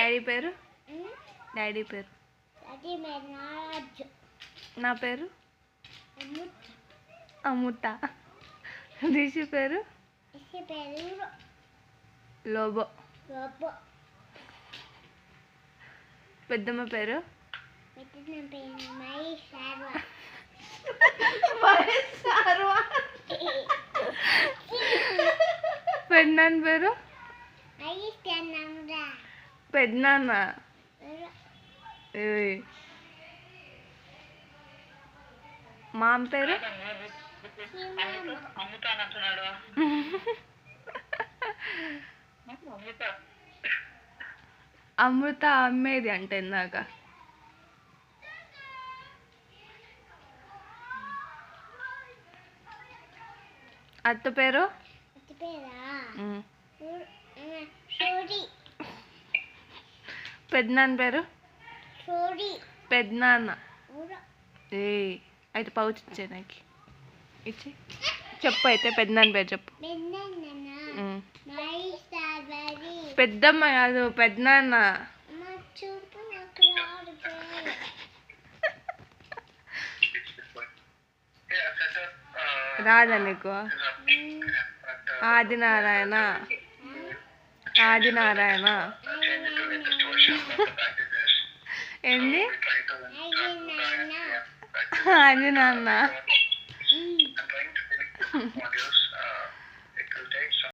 Daddy పేరు? Daddy పేరు? నా పేరు అముత. రిషి పేరు లోబో. పెద్దమ్మ పేరు పెద్దనాన్న పేరు పెద్దనాన్న. మామ పేరు అమృత. అమ్మేది అంటే ఇందాక. అత్త పేరు పెద్దనాన్న పేరు పెద్దనాన్న. అయితే పౌచ్ ఇచ్చే నాకు ఇచ్చి చెప్పు. అయితే పెద్దనాన్న పేరు చెప్పు. పెద్దమ్మ కాదు పెద్దనాన్న. రాదా నీకు? ఆదినారాయణ. ఆదినారాయణ ఏంది? అది నాన్న.